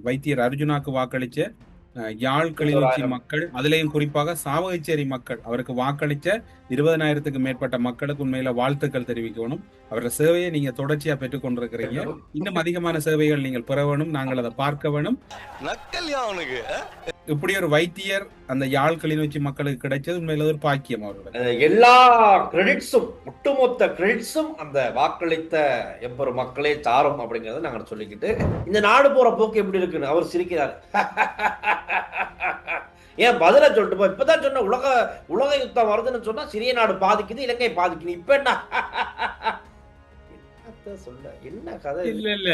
வைத்தியர் அர்ஜுனாக்கு வாக்களிச்ச யாழ் கிளிநொச்சி மக்கள், அதுலயும் குறிப்பாக சாவகச்சேரி மக்கள் அவருக்கு வாக்களிச்ச 20,000க்கு மேற்பட்ட மக்களுக்கு உண்மையில வாழ்த்துக்கள் தெரிவிக்கணும். அவரோட சேவையை நீங்க தொடர்ச்சியா பெற்றுக் கொண்டிருக்கிறீங்க. இன்னும் அதிகமான சேவைகள் நீங்கள் பெற வேணும். நாங்கள் அதை பார்க்க வேணும். இப்படி ஒரு வைத்தியர் அந்த யாழ் கிளிநொச்சி மக்களுக்கு கிடைச்சது உண்மையில ஒரு பாக்கியம். அவரோட எல்லா கிரெடிட்ஸும், ஒட்டுமொத்த கிரெடிட்ஸும் அந்த வாக்களித்த எம்பெரும் மக்களே சாரும் அப்படிங்கறத நாங்க சொல்லிக்கிட்டு, இந்த நாடு போற போக்கு எப்படி இருக்குன்னு அவர் சிரிக்கிறார். ஏன் பதில சொல்லிட்டு இப்பதான் சொன்ன உலக யுத்தம் வருதுன்னு சொன்னா சிறிய நாடு பாதிக்குது, இலங்கை பாதிக்குது. இப்ப என்ன சொல்ல, என்ன கதை? இல்ல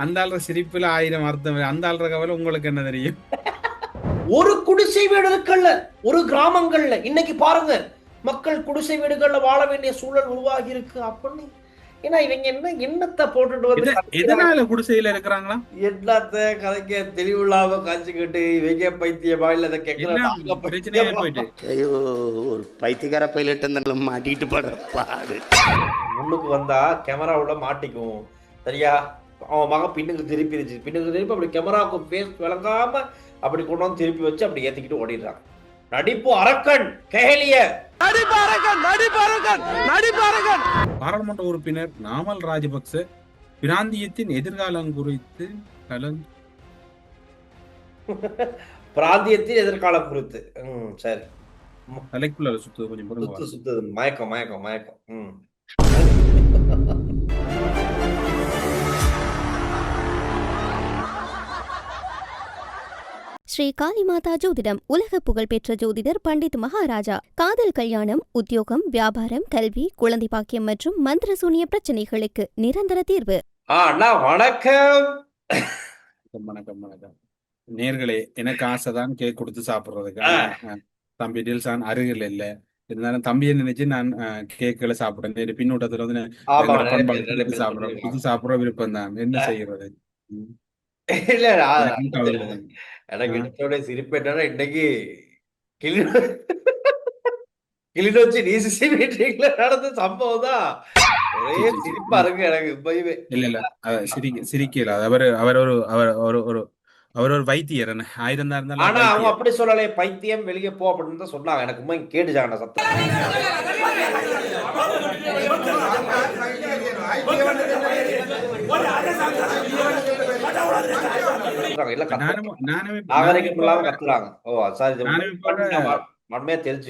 அந்த ஆள்ற சிரிப்புல 1000 அர்த்தம். அந்த ஆள்ற கவலை உங்களுக்கு என்ன தெரியும்? ஒரு குடிசை வீடு இருக்குல்ல ஒரு கிராமங்கள்ல இன்னைக்கு பாருங்க, மக்கள் குடிசை வீடுகள்ல வாழ வேண்டிய சூழல் உருவாகி இருக்கு. அப்படின்னு ஏன்னா இவங்க என்னத்தை போட்டுட்டு வந்து எதனால குடிசையில இருக்கிறாங்களா? என்னத்த கதைக்க தெளிவில்லாம காய்ச்சிக்கிட்டு இவங்க பைத்தியமா இல்ல அதை கேட்கறாங்க. ஐயோ, ஒரு பைத்தியக்கார பைலட் மாட்டிட்டு பாடு. முன்னுக்கு வந்தா கேமராவுல மாட்டிக்கும், சரியா? அவன் மகன் பின்னுக்கு திருப்பி அப்படி கேமராவுக்கு பேஸ் விளங்காம அப்படி கொண்டு வந்து திருப்பி வச்சு அப்படி ஏத்திக்கிட்டு ஓடிடுறாங்க. நடிப்பு அரக்கன் கேலிய பாராளுமன்ற உறுப்பினர் நாமல் ராஜபக்ச பிராந்தியத்தின் எதிர்காலம் குறித்து பிராந்தியத்தின் எதிர்காலம் குறித்து சரி தலைக்குள்ள சுத்துது, கொஞ்சம் சுத்துது, மயக்கம். ஸ்ரீ காளிமாதா ஜோதிடம் உலக புகழ்பெற்ற ஜோதிடர் பண்டித் மகாராஜா. காதல், கல்யாணம், உத்தியோகம், வியாபாரம், கல்வி, குழந்தை பாக்கியம் மற்றும் மந்திர சூனிய பிரச்சனைகளுக்கு நிரந்தர தீர்வு. வணக்கம். நேர்களே, எனக்கு ஆசைதான் கேக் கொடுத்து சாப்பிடுறதுக்கு. தம்பி டில்சான் அருகில் இல்ல, இருந்தாலும் தம்பியை நினைச்சு நான் கேக்குகளை சாப்பிடுறேன். பின்னூட்டத்துல வந்து சாப்பிடுற விருப்பம் தான். என்ன செய்யறது? இல்ல எனக்கு எடுத்தோட சிரிப்பு என்னன்னா, இன்னைக்கு கிளிநொச்சி டிசிசி மீட்டிங்ல நடந்த சம்பவம் தான் ஒரே சிரிப்பா இருக்கு எனக்கு இப்பயுமே. இல்ல சிரிக்கல. அவர் ஒரு வைத்தியர். 1000 தான் இருந்தாலும் ஆனா அவங்க அப்படி சொல்லலையே, பைத்தியம் வெளியே போ அப்படின்னு தான் சொன்னாங்க. எனக்கு உண்மை கேட்டுச்சாங்க சத்தம்.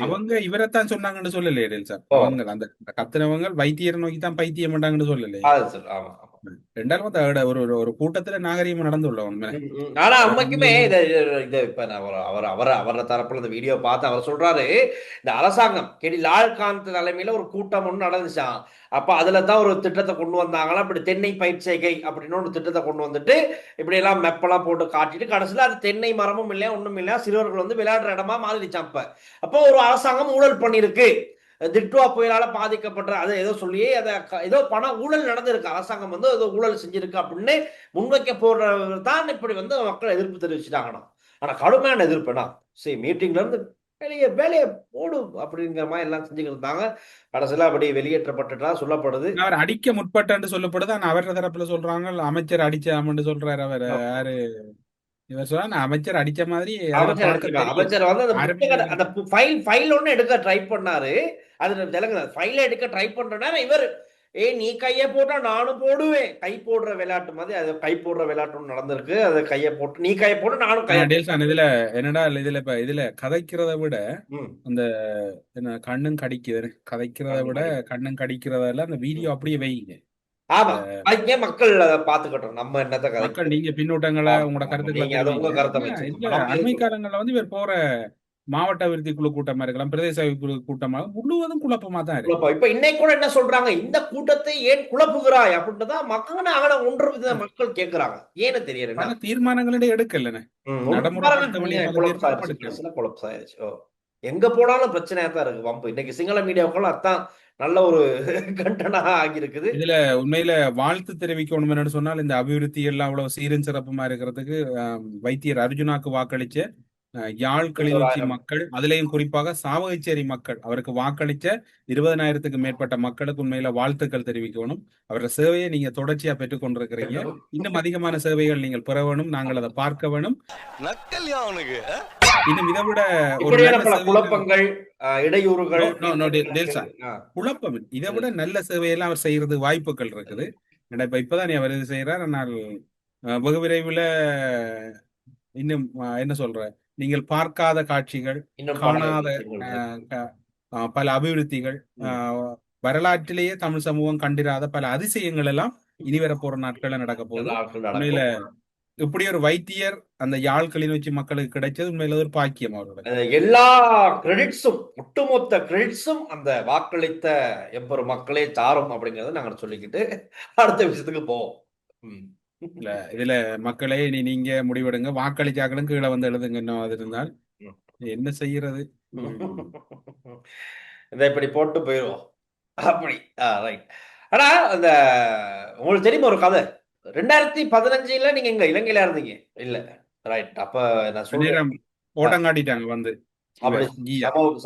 அவங்க இவரைத்தான் சொன்னாங்கன்னு சொல்லலையே சார். அவங்க அந்த கத்துனவங்க வைத்தியரை நோக்கி தான் பைத்தியம் பண்ணாங்கன்னு சொல்லலையே. ரெண்டாவது ஒரு கூட்டத்துல நாகரீகம் நடந்துள்ள உண்மை. ஆனா உண்மைக்குமே இப்ப அவர தரப்புல இந்த வீடியோ பார்த்து அவர் சொல்றாரு, இந்த அரசாங்கம் கேடி லால்காந்த் தலைமையில ஒரு கூட்டம் ஒண்ணு நடந்துச்சான். அப்ப அதுலதான் ஒரு திட்டத்தை கொண்டு வந்தாங்களா, இப்படி தென்னை பயிற்சிகை அப்படின்னு ஒரு திட்டத்தை கொண்டு வந்துட்டு இப்படி எல்லாம் மெப்பெல்லாம் போட்டு காட்டிட்டு கடைசியில அது தென்னை மரமும் இல்லையா ஒண்ணும் இல்லையா சிறுவர்கள் வந்து விளையாடுற இடமா மாறிடுச்சான். அப்போ ஒரு அரசாங்கம் ஊழல் பண்ணிருக்கு, திட்டுவா புயலால பாதிக்கப்பட்ட அதை ஏதோ சொல்லி அதை ஏதோ பண ஊழல் நடந்திருக்கு, அரசாங்கம் வந்து ஏதோ ஊழல் செஞ்சிருக்கு அப்படின்னு முன்வைக்க போடுறது தான் இப்படி வந்து மக்கள் எதிர்ப்பு தெரிவிச்சுட்டாங்கண்ணா. ஆனா கடுமையான எதிர்ப்புனா சரி மீட்டிங்ல இருந்து வேலையை போடும் அப்படிங்கிற மாதிரி எல்லாம் செஞ்சுக்கிட்டு இருந்தாங்க. கடைசியில அப்படி வெளியேற்றப்பட்டுட்டா சொல்லப்படுது. அவர் அடிக்க முற்பட்டு சொல்லப்படுது. ஆனா அவர் தரப்புல சொல்றாங்க அமைச்சர் அடிச்சாமன்னு சொல்றாரு. அவர் யாரு இவர் சொல்ல அமைச்சர் அடிச்ச மாதிரி அமைச்சர் வந்து அந்த ஃபைல் ஒண்ணு எடுக்க ட்ரை பண்ணாரு. அது ஃபைல எடுக்க ட்ரை பண்றேன்னா இவர் நீ கையை போட்டா நானும் போடுவேன், கை போடுற விளையாட்டு மாதிரி அது கை போடுற விளையாட்டு ஒண்ணு நடந்திருக்கு. அது கையை போட்டு நீ கையை போட்டு நானும் இதுல என்னடா இதுல கதைக்கிறத விட அந்த என்ன கண்ணும் கடிக்குது, கதைக்கிறத விட கண்ணும் கடிக்கிறதால அந்த வீடியோ அப்படியே வைங்க. ஆமா, மக்கள் பாத்துக்கட்டும். நம்ம என்னத்த மக்கள் நீங்க பின்னூட்டங்களை உங்களோட கருத்துக்களை அண்மை காலங்கள்ல வந்து இவர் போற மாவட்ட அபிவிருத்தி குழு கூட்டமா இருக்கலாம், பிரதேச குழு கூட்டமாக முழுவதும் குழப்பமா தான் இருக்கு. இப்ப இன்னைக்கு கூட என்ன சொல்றாங்க, இந்த கூட்டத்தை ஏன் குழப்புகிறாய் அப்படின்ட்டுதான் மக்கள் கேட்கிறாங்க. ஏன்னு தெரியல, தீர்மானங்களே எடுக்கல. எங்க போனாலும் பிரச்சனையா தான் இருக்கு வம்பு. இன்னைக்கு சிங்கள மீடியாவுக்குள்ள அதான் நல்ல ஒரு கண்டனா ஆகியிருக்குது. இதுல உண்மையில வாழ்த்து தெரிவிக்கணும் என்னன்னு சொன்னால், இந்த அபிவிருத்தி எல்லாம் அவ்வளவு சீரும் சிறப்புமா இருக்கிறதுக்கு வைத்தியர் அர்ஜுனாக்கு வாக்களிச்ச யாழ் கிளிநொச்சி மக்கள் அதுலயும் குறிப்பாக சாவகச்சேரி மக்கள் அவருக்கு வாக்களிச்ச 20,000க்கு மேற்பட்ட மக்களுக்கு உண்மையில வாழ்த்துக்கள் தெரிவிக்கணும். அவரோட சேவையை நீங்க தொடர்ச்சியா பெற்றுக் கொண்டிருக்கிறீங்க. இன்னும் அதிகமான சேவைகள் நீங்கள் பெற வேணும். நாங்கள் அதை பார்க்க வேணும். இன்னும் இதை விட ஒரு இப்படியான நல்ல பல சேவையை குழப்பங்கள், இடையூறுகள், குழப்பம் இதை விட நல்ல சேவையெல்லாம் அவர் செய்யறது வாய்ப்புகள் இருக்குது. ஏன்னா இப்பதான் அவர் இது செய்யறார். ஆனால் வெகு விரைவில் இன்னும் என்ன சொல்ற, நீங்கள் பார்க்காத காட்சிகள், இன்னும் காணாத பல பல அபிவிருத்திகள், வரலாற்றிலேயே தமிழ் சமூகம் கண்டிராத பல அதிசயங்கள் எல்லாம் இனி வர போற நாட்கள்ல நடக்க போகுது. உண்மையில இப்படி ஒரு வைத்தியர் அந்த யாழ் கிளிநொச்சி மக்களுக்கு கிடைச்சது உண்மையில ஒரு பாக்கியம் அவரோட. எல்லா கிரெடிட்ஸும், ஒட்டுமொத்த கிரெடிட்ஸும் அந்த வாக்களித்த எவ்வொரு மக்களே சாரும் அப்படிங்கறத நாங்க சொல்லிக்கிட்டு அடுத்த விஷயத்துக்கு போவோம். இல்ல இதுல மக்களே நீங்க முடிவெடுங்க. வாக்களிச்சாக்களும் கீழே வந்து எழுதுங்க. இன்னும் அது இருந்தால் என்ன செய்யறது? இதை இப்படி போட்டு போயிடுவோம் அப்படி. ரைட். ஆனா அந்த உங்களுக்கு தெரியுமா ஒரு கதை, 2015 நீங்க எங்க இலங்கையில இருந்தீங்க இல்ல? ரைட். அப்ப நான் சொல்றேன், ஓட்டம் காட்டிட்டாங்க வந்து அப்படி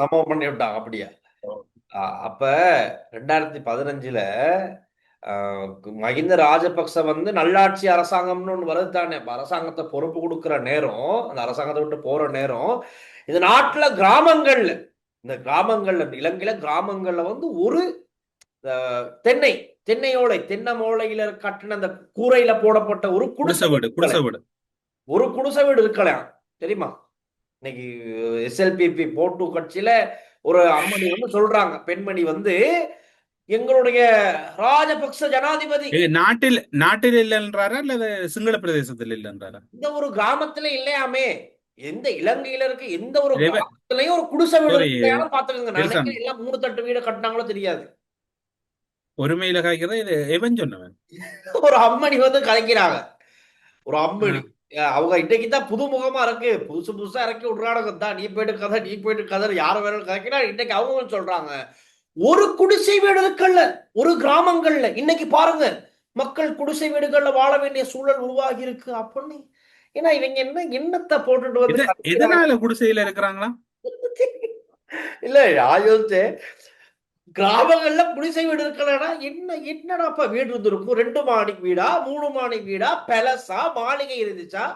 சம்பவம் பண்ணி விட்டாங்க. அப்படியா? அப்ப 2015 மகிந்த ராஜபக்ச வந்து நல்லாட்சி அரசாங்கம்னு ஒண்ணு வருது தானே. அரசாங்கத்தை பொறுப்பு கொடுக்கிற நேரம், அந்த அரசாங்கத்தை விட்டு போற நேரம், இந்த நாட்டுல கிராமங்கள்ல, இந்த கிராமங்கள்ல, இலங்கையில கிராமங்கள்ல வந்து ஒரு தென்னை ஓலையில கட்டின அந்த கூரையில போடப்பட்ட ஒரு குடிசை வீடு இருக்கலாம். தெரியுமா? இன்னைக்கு SLPP போட்டு கட்சியில ஒரு அம்மணி வந்து சொல்றாங்க, பெண்மணி வந்து எங்களுடைய ராஜபக்ச ஜனாதிபதி நாட்டில் இல்லைன்றாரா இல்ல சிங்கள பிரதேசத்தில் இல்லைன்றாரா? இந்த ஒரு கிராமத்துல இல்லையாமே. எந்த இலங்கையில இருக்கு எந்த ஒரு கிராமத்திலையும் ஒரு குடிசை வீடு பாத்துக்கோங்க. எல்லாம் 3 தட்டு வீடு கட்டினாங்களோ தெரியாது. ஒருமையில காய்க்கிறத இது எவன் சொன்னவன்? ஒரு அம்மணி வந்து கலைக்கிறாங்க. ஒரு அம்மணி அவங்க இன்னைக்கு தான் புதுமுகமா இருக்கு, புதுசா இறக்கி விடுறாங்க. தான் நீ போயிட்டு கதை யார வேணும் கலைக்கிறா. இன்னைக்கு அவங்க சொல்றாங்க ஒரு குடிசை வீடு இருக்குல்ல ஒரு கிராமங்கள்ல. இன்னைக்கு பாருங்க, மக்கள் குடிசை வீடுகள்ல வாழ வேண்டிய சூழல் உருவாகி இருக்கு அப்படின்னு. ஏன்னா இவங்க என்னத்தை போட்டுட்டு வந்து எதனால குடிசையில இருக்கிறாங்களா? இல்ல யோசிச்சு, கிராமங்கள்ல குடிசை வீடு இருக்கலன்னா என்னடாப்பா வீடு இருந்திருக்கும்? 2 மாடி வீடா, 3 மாடி வீடா, பெலசா, மாளிகை இருந்துச்சா?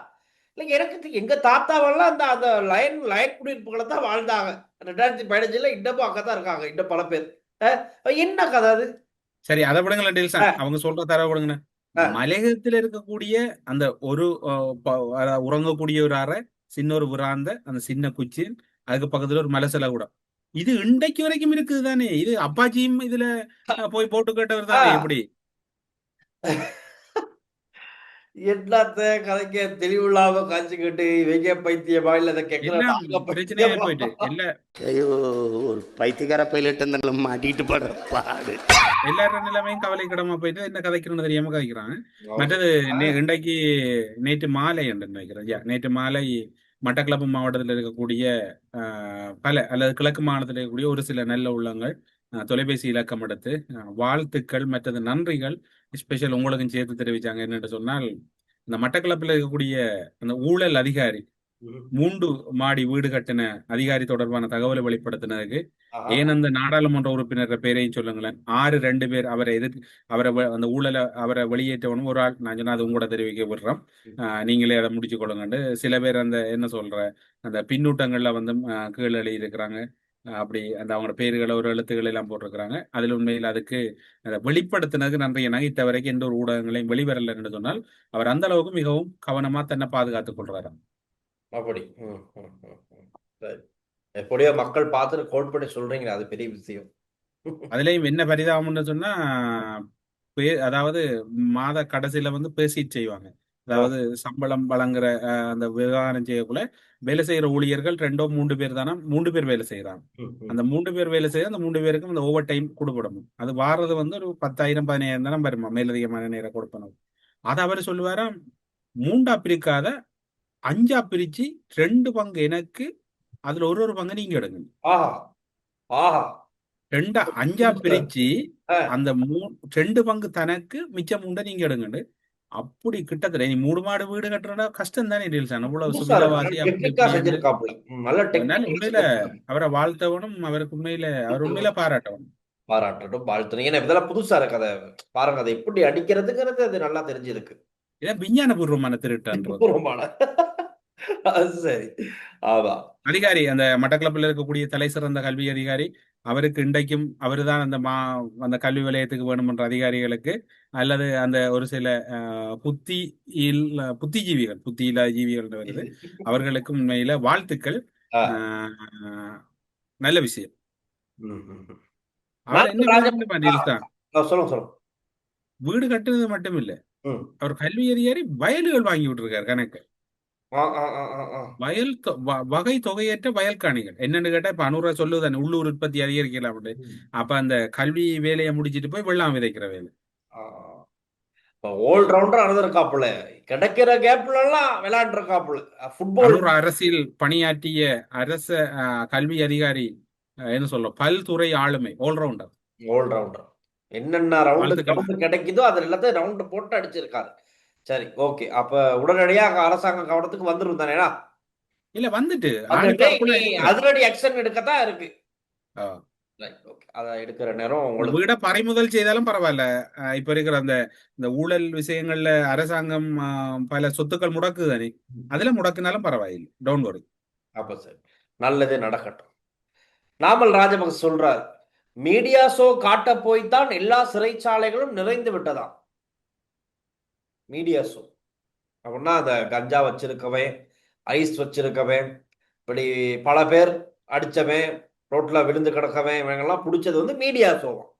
இல்ல எனக்கு எங்க தாத்தாவெல்லாம் அந்த லைன் குடியிருப்புகளை தான் வாழ்ந்தாங்க. 2015 இன்னமும் அங்கதான் இருக்காங்க இன்னும் பல பேர். என்ன கதை அது? சரி, அதை விடுங்களேன். அவங்க சொல்ற தர விடுங்க. மலையகத்துல இருக்கக்கூடிய அந்த ஒரு உறங்கக்கூடிய ஒரு அறை, சின்ன ஒரு விராந்த, அந்த சின்ன குச்சி, அதுக்கு பக்கத்துல ஒரு மலசல கூட, இது இன்றைக்கு வரைக்கும் இருக்குது தானே. இது அப்பாச்சியும் இதுல போய் போட்டு கேட்டவர் தானே. எப்படி என்னத்த கதைக்க தெளிவில்லாம காய்ச்சிக்கிட்டு இவங்க பைத்தியமா இல்ல அதை பிரச்சனையே போயிட்டு இல்ல. ஐயோ, ஒரு பைத்தியக்கார பைலட் இருந்தாலும் மாட்டிட்டு படுற பாடு. எல்லாரும் நிலைமையும் கவலைக்கிடமா போயிட்டு என்ன கதைக்கணும்னு தெரியாம கதைக்கிறாங்க. மற்றது இன்றைக்கு நேற்று மாலை என்று நினைக்கிறேன். நேற்று மாலை மட்டக்களப்பு மாவட்டத்தில் இருக்கக்கூடிய பல அல்லது கிழக்கு மாநிலத்தில் இருக்கக்கூடிய ஒரு சில நல்ல உள்ளங்கள் தொலைபேசி இலக்கம் எடுத்து வாழ்த்துக்கள் மற்றது நன்றிகள் ஸ்பெஷல் உங்களுக்கும் சேர்த்து தெரிவிச்சாங்க. என்னென்று சொன்னால், இந்த மட்டக்களப்பில் இருக்கக்கூடிய அந்த ஊழல் அதிகாரி, 3 மாடி வீடு கட்டின அதிகாரி தொடர்பான தகவலை வெளிப்படுத்தினதுக்கு ஏன் அந்த நாடாளுமன்ற உறுப்பினர் பேரையும் சொல்லுங்களேன். 2 பேர் அவரை அந்த ஊழலை அவரை வெளியேற்றவனும் ஒரு ஆள். நான் சொன்னா அது உங்களோட தெரிவிக்க விடுறோம், நீங்களே அதை முடிச்சு கொள்ளுங்கண்டு சில பேர் அந்த என்ன சொல்ற அந்த பின்னூட்டங்கள்ல வந்து கீழே எழுதி இருக்கிறாங்க. அப்படி அந்த அவங்களோட பேர்களை ஒரு எழுத்துக்கள் எல்லாம் போட்டிருக்கிறாங்க. அதில் உண்மையில் அதுக்கு வெளிப்படுத்தினதுக்கு நன்றி. எனக்கு இத்த வரைக்கும் எந்த ஒரு ஊடகங்களையும் வெளிவரல என்று சொன்னால் அவர் அந்த அளவுக்கு மிகவும் கவனமா தன்னை பாதுகாத்துக் கொள்றாரு. அப்படி எப்படியோ மக்கள் பார்த்துட்டு கோட் பண்ணி சொல்றீங்க, அது பெரிய விஷயம். அதுலயும் என்ன பரிதாபம்னு சொன்னா, அதாவது மாத கடைசியில வந்து பேசிட்டு செய்வாங்க. அதாவது சம்பளம் வழங்குற அந்த விவகாரம் செய்யக்குள்ள வேலை செய்யற ஊழியர்கள் 2-3 பேர் தானே, 3 பேர் வேலை செய்யறாங்க. அந்த 3 பேர் வேலை செய்ய அந்த 3 பேருக்கும் அந்த ஓவர் டைம் கொடுப்படணும். அது வாரது வந்து ஒரு 10,000-15,000 தானே வருமா, மேலதிகமான நேரம் கொடுப்பணும். அதை அவர் சொல்லுவாரா, 3 பிரிக்காத 5 பிரிச்சு 2 பங்கு எனக்கு, அதுல ஒரு பங்கு நீங்க எடுங்க. 5 பிரிச்சு அந்த 2 பங்கு தனக்கு, மிச்சம் 3 நீங்க எடுங்க. அப்படி கிட்டத்தட்ட நீ 3 மாடு வீடு கட்டுறா கஷ்டம் தானே டீல்ஸான் அவ்வளவு புதுசா இருக்கு. சுவிதவாசி அப்படி டெக்னிக்கா இப்படி என்று. செஞ்சிருக்காப்புல. நல்ல அதனால டெக்னிக்கலி உண்மையில செஞ்சிருக்காங்க. அவரை வாழ்த்தவனும் அவருக்கு அவர் உண்மையில பாராட்டவனும். பாராட்டட்டும், வாழ்த்துறேன். ஏன்னா இதெல்லாம் புதுசா இருக்கு. அதை பாருங்க, அதை எப்படி அடிக்கிறதுங்கிறது அது நல்லா தெரிஞ்சிருக்கு. இதான் விஞ்ஞானபூர்வமான திருட்டுன்றது. பூர்வமான. அது சரி. ஆமா. அதிகாரி அந்த மட்டக்களப்பில் இருக்கக்கூடிய தலை சிறந்த கல்வி அதிகாரி, அவருக்கு இன்றைக்கும் அவர்தான் அந்த கல்வி வலயத்துக்கு வேணுமென்ற அதிகாரிகளுக்கு அல்லது அந்த ஒரு சில புத்திஜீவிகள், புத்தி இல்லாத ஜீவிகள் வருது, அவர்களுக்கும் உண்மையில வாழ்த்துக்கள். ஆ. நல்ல விஷயம். ம், ம், ம். அவர் என்ன நாங்கள் விதமா டீல்ஸ்தான் சொல்லுங்க சொல்லுங்க. வீடு கட்டுறது மட்டும் இல்ல, ம். அவர் கல்வி அதிகாரி வயல்கள் வாங்கி விட்டுருக்காரு கணக்கு. ஆ, ஆ, ஆ, ஆ, ஆ. வகை தொகையற்ற வயல் காணிகள். என்னன்னு கேட்டா இப்ப அனுரா சொல்லுதானே உள்ளூர் உற்பத்தி அதிகரிக்கலாம் அப்படின்னு. ம். அப்ப அந்த கல்வி வேலையை முடிச்சிட்டு போய் வெள்ளாமை விதைக்கிற வேலை. ஓல் ரவுண்டர் அனதர்காப்புல கிடைக்கிற கேப்ல எல்லாம் விளையாண்டுருக்காப்புல ஃபுட்பால். அனுரா அரசில் பணியாற்றிய அரச கல்வி அதிகாரி, என்ன சொல்ல, பல்துறை ஆளுமை, ஆல்ரவுண்டர். ஆல்ரவுண்டர் என்னென்ன ரவுண்டு வாழ்த்துக்கள். ரவுண்டு கிடைக்குதோ அது எல்லாத்தையும் ரவுண்டு போட்டு அடிச்சிருக்காரு. சரி, ஓகே. அப்ப உடனடியாக அரசாங்க கவனத்துக்கு வந்துரும் தானேடா. இல்ல வந்துட்டு வந்துட்டு ஆளுக்கு நீ இருக்கு. அதிரடி ஆக்ஷன் எடுக்கத்தான் இருக்கு. ஆ. Right, okay. அதை எடுக்கிற நேரம் இந்த உங்களுக்கு வீட பறிமுதல் செய்தாலும் பரவாயில்ல. இப்ப இருக்கிற இந்த ஊழல் விஷயங்கள்ல அரசாங்கம் பல சொத்துக்கள் முடக்குது தானே, அதுல முடக்குனாலும் பரவாயில்லை. Don't worry. அப்ப சரி, நல்லதே நடக்கட்டும். நாமல் ராஜபக்ச சொல்றார், மீடியா ஷோ காட்ட போய்த்தான் எல்லா சிறைச்சாலைகளும் நிறைந்து விட்டதாம். மீடியா ஷோ அப்படின்னா அந்த கஞ்சா வச்சிருக்கவன், ஐஸ் வச்சிருக்கவன், இப்படி பல பேர் அடிச்சவன், ரோட்ல விழுந்து கிடக்கவன், இவங்கெல்லாம் பிடிச்சது வந்து மீடியா ஷோவாம்.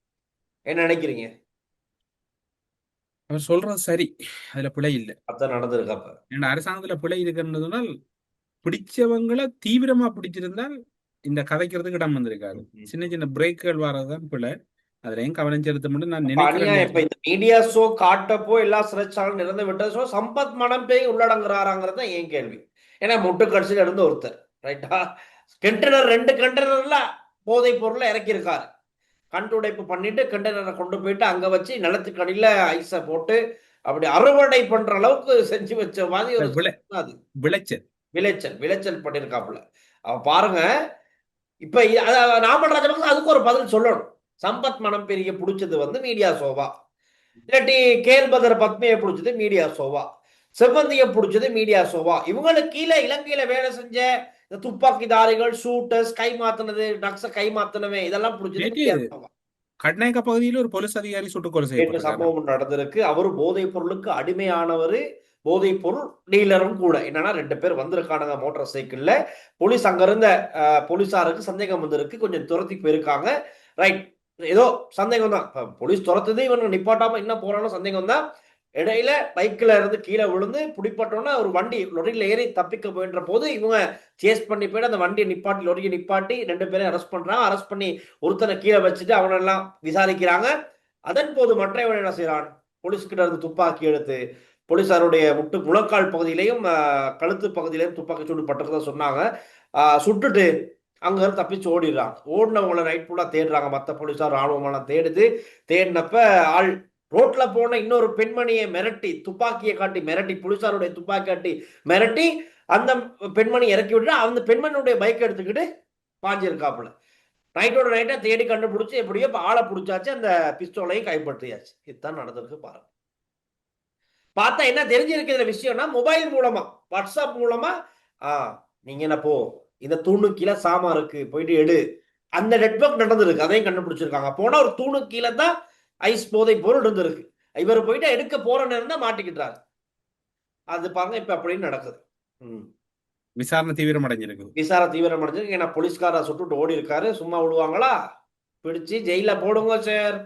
என்ன நினைக்கிறீங்க? அவர் சொல்றது சரி, அதுல பிழை இல்லை. அதான் நடந்திருக்கப்ப ஏன்னா அரசாங்கத்துல பிழை இருக்குன்றதுனால் பிடிச்சவங்களை தீவிரமா பிடிச்சிருந்தால் இந்த கதைக்கிறதுக்கு இடம் வந்திருக்காது. சின்ன சின்ன பிரேக்குகள் வரதான் பிழை. அதுலயும் கவனம் செலுத்த முடியும் நான் நினைக்கிறேன். இப்ப இந்த மீடியா ஷோ காட்டப்போ எல்லா சிறைச்சாலும் நிறந்து விட்டது ஷோ சம்பத் மனம் பேய் உள்ளடங்குறாராங்கிறது தான் என் கேள்வி. ஏன்னா முட்டு கட்சியில இருந்து ஒருத்தர், ரைட்டா, கண்டெய்னர் 2 கண்டெய்னர்ல போதைப் பொருளை இறக்கியிருக்காரு. கண்டுடைப்பு பண்ணிட்டு கண்டெய்னரை கொண்டு போயிட்டு அங்க வச்சு நிலத்துக்கு அடியில ஐஸை போட்டு அப்படி அறுவடை பண்ற அளவுக்கு செஞ்சு வச்ச மாதிரி ஒரு அது விளைச்சல் விளைச்சல் பண்ணிருக்காப்புல. அவ பாருங்க. இப்ப நாமல் ராஜபக்ச அதுக்கு ஒரு பதில் சொல்லணும். சம்பத் மனம் பெரிய பிடிச்சது வந்து மீடியா ஷோவா, இல்லாட்டி கேல்பதர் பத்மையை பிடிச்சது மீடியா ஷோவா, செவ்வந்தியை பிடிச்சது மீடியா ஷோவா, இவங்களுக்கு கீழே இலங்கையில வேலை செஞ்ச இந்த துப்பாக்கிதாரிகள், ஷூட்டர்ஸ், கை மாத்தினது, ட்ரக்ஸ கை மாத்தினவே, இதெல்லாம் பிடிச்சது. கட்நாயக்க பகுதியில் ஒரு போலீஸ் அதிகாரி சுட்டுக்கொலை செய்யப்பட்ட சம்பவம் நடந்திருக்கு. அவரு போதைப் பொருளுக்கு அடிமையானவரு, போதைப் பொருள் டீலரும் கூட. என்னன்னா 2 பேர் வந்திருக்கானுங்க மோட்டார் சைக்கிள்ல. போலீஸ் அங்க இருந்த போலீஸாருக்கு சந்தேகம் வந்திருக்கு, கொஞ்சம் துரத்தி போயிருக்காங்க. ரைட், ஏதோ சந்தேகம் தான். போலீஸ் துரத்துது, இவன் நிப்பாட்டாம என்ன போறான்னு சந்தேகம் தான். இடையில பைக்ல இருந்து கீழே விழுந்து பிடிப்பட்டோன்னா ஒரு வண்டி லொரியில ஏறி தப்பிக்க போயின்ற போது இவங்க சேஸ் பண்ணி போயிட்டு அந்த வண்டியை நிப்பாட்டி, லொரியை நிப்பாட்டி 2 பேரையும் அரெஸ்ட் பண்றாங்க. அரெஸ்ட் பண்ணி ஒருத்தனை கீழே வச்சுட்டு அவனெல்லாம் விசாரிக்கிறாங்க. அதன் போது மற்றவன் என்ன செய்யறான், போலீஸ் கிட்ட இருந்து துப்பாக்கி எடுத்து போலீசாருடைய முழக்கால் பகுதியிலையும் கழுத்து பகுதியிலையும் துப்பாக்கி சூடு பட்டதா சொன்னாங்க. சுட்டுட்டு அங்க இருந்து தப்பிச்சு ஓடிடுறாங்க. ஓடினவங்களை நைட் ஃபுல்லா தேடுறாங்க. மற்ற போலீஸார் ராணுவம் எல்லாம் தேடினப்ப ஆள் ரோட்ல போன இன்னொரு பெண்மணியை மிரட்டி, துப்பாக்கியை காட்டி மிரட்டி, போலீசாருடைய துப்பாக்கி காட்டி மிரட்டி அந்த பெண்மணி இறக்கி விட்டு அந்த பெண்மணியுடைய பைக் எடுத்துக்கிட்டு பாஞ்சிருக்காப்புல. நைட்டோட நைட்டா தேடி கண்டுபிடிச்சு எப்படியோ ஆளை பிடிச்சாச்சு, அந்த பிஸ்டோலையும் கைப்பற்றியாச்சு. இதுதான் நடந்திருக்கு பாருங்க. பார்த்தா என்ன தெரிஞ்சிருக்கு இந்த விஷயம்னா, மொபைல் மூலமா, வாட்ஸ்அப் மூலமா, நீங்க என்ன போ, இந்த தூணு கீழே சாமா இருக்கு, போயிட்டு எடு, அந்த நெட்வொர்க் நடந்திருக்கு. அதையும் கண்டுபிடிச்சிருக்காங்க. போனா ஒரு தூணு கீழே தான் ஐஸ் போதை பொருள் இருந்திருக்கு. இவர் போயிட்டு எடுக்க போற நேரம் தான் மாட்டிக்கிட்டாரு. அது பாருங்க இப்ப அப்படின்னு நடக்குது. விசாரணை தீவிரம் அடைஞ்சிருக்கு. ஏன்னா போலீஸ்கார சுட்டுட்டு ஓடி இருக்காரு. சும்மா விடுவாங்களா? பிடிச்சு ஜெயில போடுங்க சார்,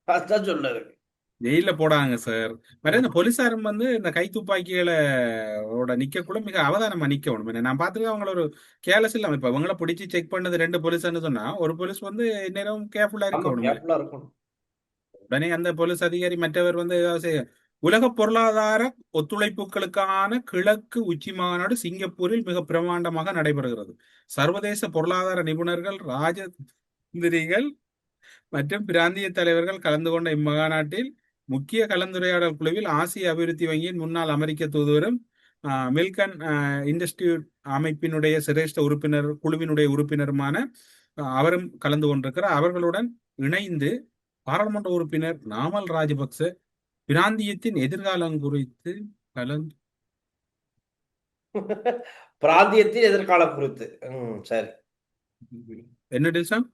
அதுதான் சொல்லுது. ஜெயில போடாங்க சார். வேற இந்த போலீசாரும் வந்து இந்த கை துப்பாக்கிகளை நிக்கக்குள்ள மிக அவதானமா நிக்கணும். நான் பார்த்துருக்கேன் அவங்கள ஒரு கேர்லெஸ் இல்லாம. இப்ப அவங்கள பிடிச்சி செக் பண்ணது 2 போலீஸ்ன்னு சொன்னா ஒரு போலீஸ் வந்து நேரம் கேர்ஃபுல்லா இருக்கணும். உடனே அந்த போலீஸ் அதிகாரி மற்றவர் வந்து உலக பொருளாதார ஒத்துழைப்புகளுக்கான கிழக்கு உச்சி மாநாடு சிங்கப்பூரில் மிக பிரமாண்டமாக நடைபெறுகிறது. சர்வதேச பொருளாதார நிபுணர்கள், ராஜதந்திரிகள் மற்றும் பிராந்திய தலைவர்கள் கலந்து கொண்ட இம்மாநாட்டில் முக்கிய கலந்துரையாடல் குழுவில் ஆசிய அபிவிருத்தி வங்கியின் முன்னாள் அமெரிக்க தூதுவரும் மில்கன் இண்டஸ்ட்ரியூட் அமைப்பினுடைய சிரேஷ்ட உறுப்பினர் குழுவினுடைய உறுப்பினருமான அவரும் கலந்து கொண்டிருக்கிறார். அவர்களுடன் இணைந்து பாராளுமன்ற உறுப்பினர் நாமல் ராஜபக்ச பிராந்தியத்தின் எதிர்காலம் குறித்து கலந்து பிராந்தியத்தின் எதிர்காலம் குறித்து. சரி, என்ன டில்சம்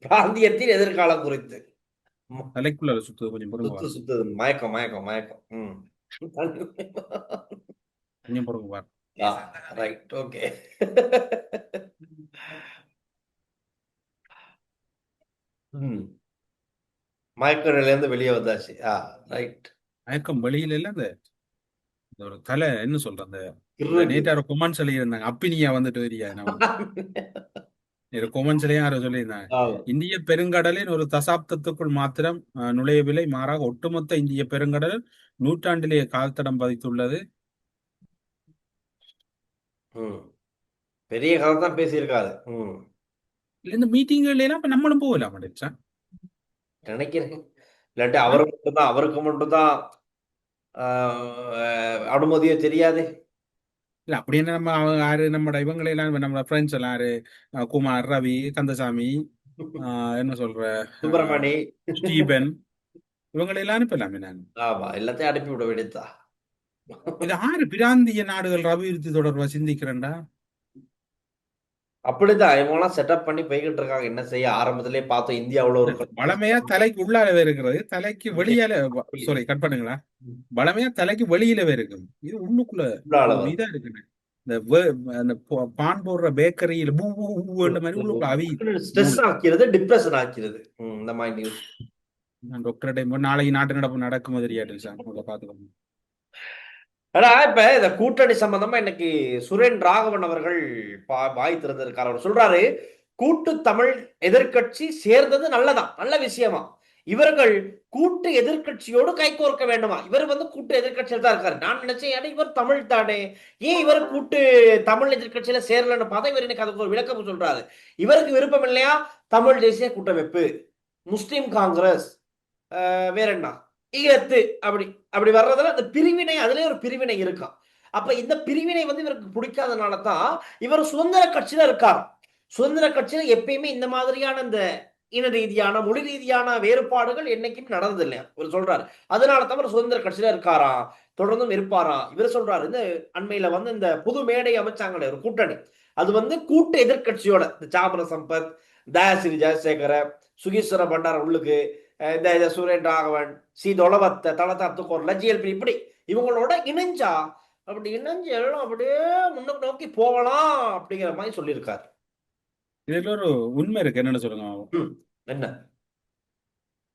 பிராந்தியத்தின் எதிர்காலம் குறித்து தலைக்குள்ள சுத்து கொஞ்சம் பொறுங்க சுத்துது. மயக்கம் மயக்கம் மயக்கம். கொஞ்சம் பொறுங்க பாரு. Right, okay. மயக்கடையில இருந்து வெளியே வந்தாச்சு. ரைட். மயக்கம் வெளியில இல்ல அந்த ஒரு தலை என்ன சொல்ற அந்த நேற்று ஒரு கொமன் சொல்லி இருந்தாங்க அப்பினியா வந்துட்டு வரியா கொமன் சிலையா யாரோ சொல்லியிருந்தாங்க இந்திய பெருங்கடலின் ஒரு தசாப்தத்துக்குள் மாத்திரம் நுழையவில்லை, மாறாக ஒட்டுமொத்த இந்திய பெருங்கடல் நூற்றாண்டிலேயே கால்தடம் பதித்துள்ளது. பெரிய கதை தான் பேசியிருக்காரு. இந்த மீட்டிங்ல எல்லாம் இப்ப நம்மளும் போகலாம் நினைக்கிறேன். இல்லாட்டி அவருக்கு மட்டும்தான் அனுமதியோ தெரியாது. இல்ல அப்படின்னு நம்ம அவங்க யாரு நம்மட இவங்களை எல்லாம் நம்ம ஃப்ரெண்ட்ஸ் எல்லாம் யாரு குமார், ரவி, கந்தசாமி, என்ன சொல்ற சுப்பிரமணி, ஸ்டீபன் இவங்களை எல்லாம் அனுப்பலாமே நான். ஆமா, எல்லாத்தையும் அனுப்பி விட வேண்டியதா. இது ஆறு பிராந்திய நாடுகள் அபிவிருத்தி தொடர்பா சிந்திக்கிறேன்டா. அப்படிதான் இவங்கெல்லாம் செட்டப் பண்ணி போய்கிட்டு இருக்காங்க. என்ன செய்ய, ஆரம்பத்திலேயே பார்த்தோம் இந்தியாவுல ஒரு பழமையா தலைக்கு உள்ளாலவே இருக்கிறது, தலைக்கு வெளியால சாரி கட் பண்ணுங்களா, பழமையா தலைக்கு வெளியிலவே இருக்கும். இது உள்ளுக்குள்ள இதா இருக்குங்க. இந்த பான் போடுற பேக்கரியில மாதிரி உள்ளுக்குள்ள அவி ஸ்ட்ரெஸ் ஆக்கிறது, டிப்ரெஷன் ஆக்கிறது. இந்த மாதிரி நியூஸ் டாக்டர் டைம் நாளைக்கு நாட்டு நடப்பு நடக்கும் மாதிரியாட்டு சார் பாத்துக்கோங்க. ஆனா இப்ப இந்த கூட்டணி சம்பந்தமா இன்னைக்கு சுரேன் ராகவன் அவர்கள் வாய் திறந்திருக்காரு. அவர் சொல்றாரு, கூட்டு தமிழ் எதிர்கட்சி சேர்ந்தது நல்லதான், நல்ல விஷயமா. இவர்கள் கூட்டு எதிர்கட்சியோடு கைகோர்க்க வேண்டுமா? இவர் கூட்டு எதிர்கட்சியில் தான் இருக்காரு. நான் நினைச்சேன் இவர் தமிழ் தானே, ஏன் இவர் கூட்டு தமிழ் எதிர்கட்சியில சேரலன்னு பார்த்தா இவர் எனக்கு அதுக்கு ஒரு விளக்கம் சொல்றாரு. இவருக்கு விருப்பம் இல்லையா தமிழ் தேசிய கூட்டமைப்பு, முஸ்லிம் காங்கிரஸ், வேற என்ன ஈழத்து, அப்படி அப்படி வர்றதுல அந்த பிரிவினை, அதுலயே ஒரு பிரிவினை இருக்கான். அப்ப இந்த பிரிவினை இவருக்கு பிடிக்காதனால தான் இவர் சுதந்திர கட்சியில இருக்கார். சுதந்திர கட்சியில எப்பயுமே இந்த மாதிரியான இந்த இன ரீதியான மொழி ரீதியான வேறுபாடுகள் என்னைக்குமே நடந்தது இல்லையா இவர் சொல்றாரு. அதனால தான் இவர் சுதந்திர கட்சியில இருக்காராம், தொடர்ந்தும் இருப்பாராம். இவர் சொல்றாரு, இந்த அண்மையில இந்த புது மேடை அமைச்சாங்களே ஒரு கூட்டணி, அது கூட்டு எதிர்கட்சியோட இந்த சாமர சம்பத், தயாசிரி ஜெயசேகர, சுகீஸ்வர பண்டார உள்ளுக்கு, இந்த சுரேன் ராகவன், சி தொலவத்த, தலத்தாத்துக்கோர், லஜிஎல்பி, இப்படி இவங்களோட இணைஞ்சா அப்படி இணைஞ்சு எல்லாம் அப்படியே முன்னுக்கு நோக்கி போகலாம் அப்படிங்கிற மாதிரி சொல்லியிருக்காரு. இதுல ஒரு உண்மை இருக்கு, என்னன்னு சொல்லுங்க. என்ன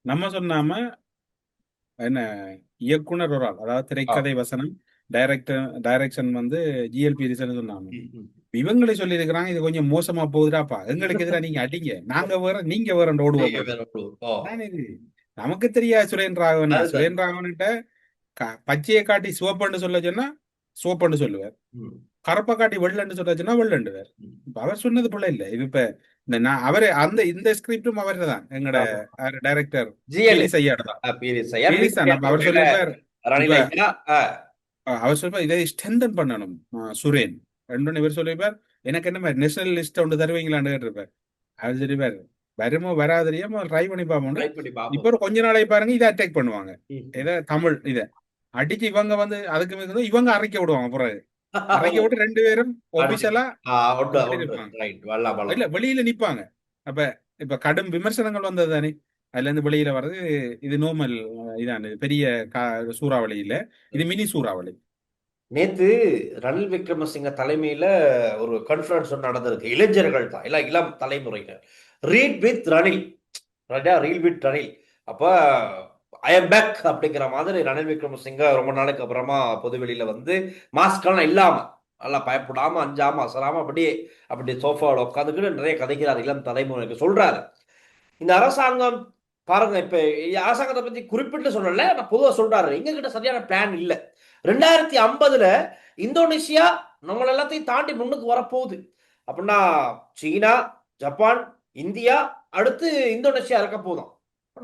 நம்ம சொன்னாம என்ன இயக்குனர் ஒரு ஆள், அதாவது திரைக்கதை வசனம் டைரக்ஷன் ஜிஎல்பி சொன்னாங்க. இவங்களே சொல்லி இருக்கிறாங்க இது கொஞ்சம் மோசமா போகுதுடாப்பா, எங்களுக்கு எதிராக நீங்க அடிங்க, நாங்க வேற நீங்க வேற ஓடுவோம். நமக்கு தெரியாது சுரேன் ராகவன்கிட்ட பச்சையை காட்டி சிவப்புன்னு சொல்ல சொன்னா சிவப்புன்னு சொல்லுவார், கருப்பை காட்டி வெள்ளன்னு சொல்ல சொன்னா வெள்ளண்டுவார். இப்ப அவர் சொன்னது போல இல்ல. இது இப்ப அவரு இந்த ஸ்கிரிப்டும் அவரு தான், எங்கட டைரக்டர் செய்யாடுதான். அவர் சொல்லிருப்பார், அவர் சொல்லுவார் இதை ஸ்ட்ரென்தன் பண்ணணும் சுரேன் ரெண்டு. இவர் சொல்லிருப்பார், எனக்கு என்ன மாதிரி நேஷனல் லிஸ்ட் ஒன்று தருவீங்களான்னு கேட்டிருப்பார். அவர் சொல்லிப்பார், வருமோ வராதறியா ட்ரை பண்ணி பார்ப்போம். இப்ப ஒரு கொஞ்ச நாளை பாருங்க இதை அட்டாக் பண்ணுவாங்க, இதை தமிழ் இதை அடிச்சு இவங்க அதுக்கு இவங்க அரைக்க விடுவாங்க. பிறகு அரைக்க விட்டு ரெண்டு பேரும் ஒபிஷியலா இல்ல வெளியில நிப்பாங்க. அப்ப இப்ப கடும் விமர்சனங்கள் வந்தது தானே, அதுல இருந்து வெளியில வர்றது இது நோமல் இதான பெரிய சூறாவளி இல்ல, இது மினி சூறாவளி. நேத்து ரணில் விக்ரமசிங்க தலைமையில ஒரு கான்ஃபரன்ஸ் நடந்திருக்கு. இளைஞர்கள் தான், எல்லாம் இளம் தலைமுறையினர். Read with Ranil, read with Ranil. அப்ப ஐ எம் பேக் அப்படிங்கிற மாதிரி ரணில் விக்ரமசிங்க ரொம்ப நாளைக்கு அப்புறமா பொதுவெளியில மாஸ்கெல்லாம் இல்லாம நல்லா பயப்படாம அஞ்சாம அசராம அப்படி சோஃபாவோட உட்காந்துக்கிட்டு நிறைய கதைக்கிறார் இளம் தலைமுறைக்கு. சொல்றாரு, இந்த அரசாங்கம் பாருங்க, இப்ப அரசாங்கத்தை பத்தி குறிப்பிட்டு சொல்லல, நான் பொதுவாக சொல்றாரு, எங்க கிட்ட சரியான பிளான் இல்ல. 2050 இந்தோனேஷியா நம்மள எல்லாத்தையும் தாண்டி முன்னுக்கு வரப்போகுது. அப்படின்னா சீனா, ஜப்பான், இந்தியா, அடுத்து இந்தோனேஷியா இருக்க போதும்.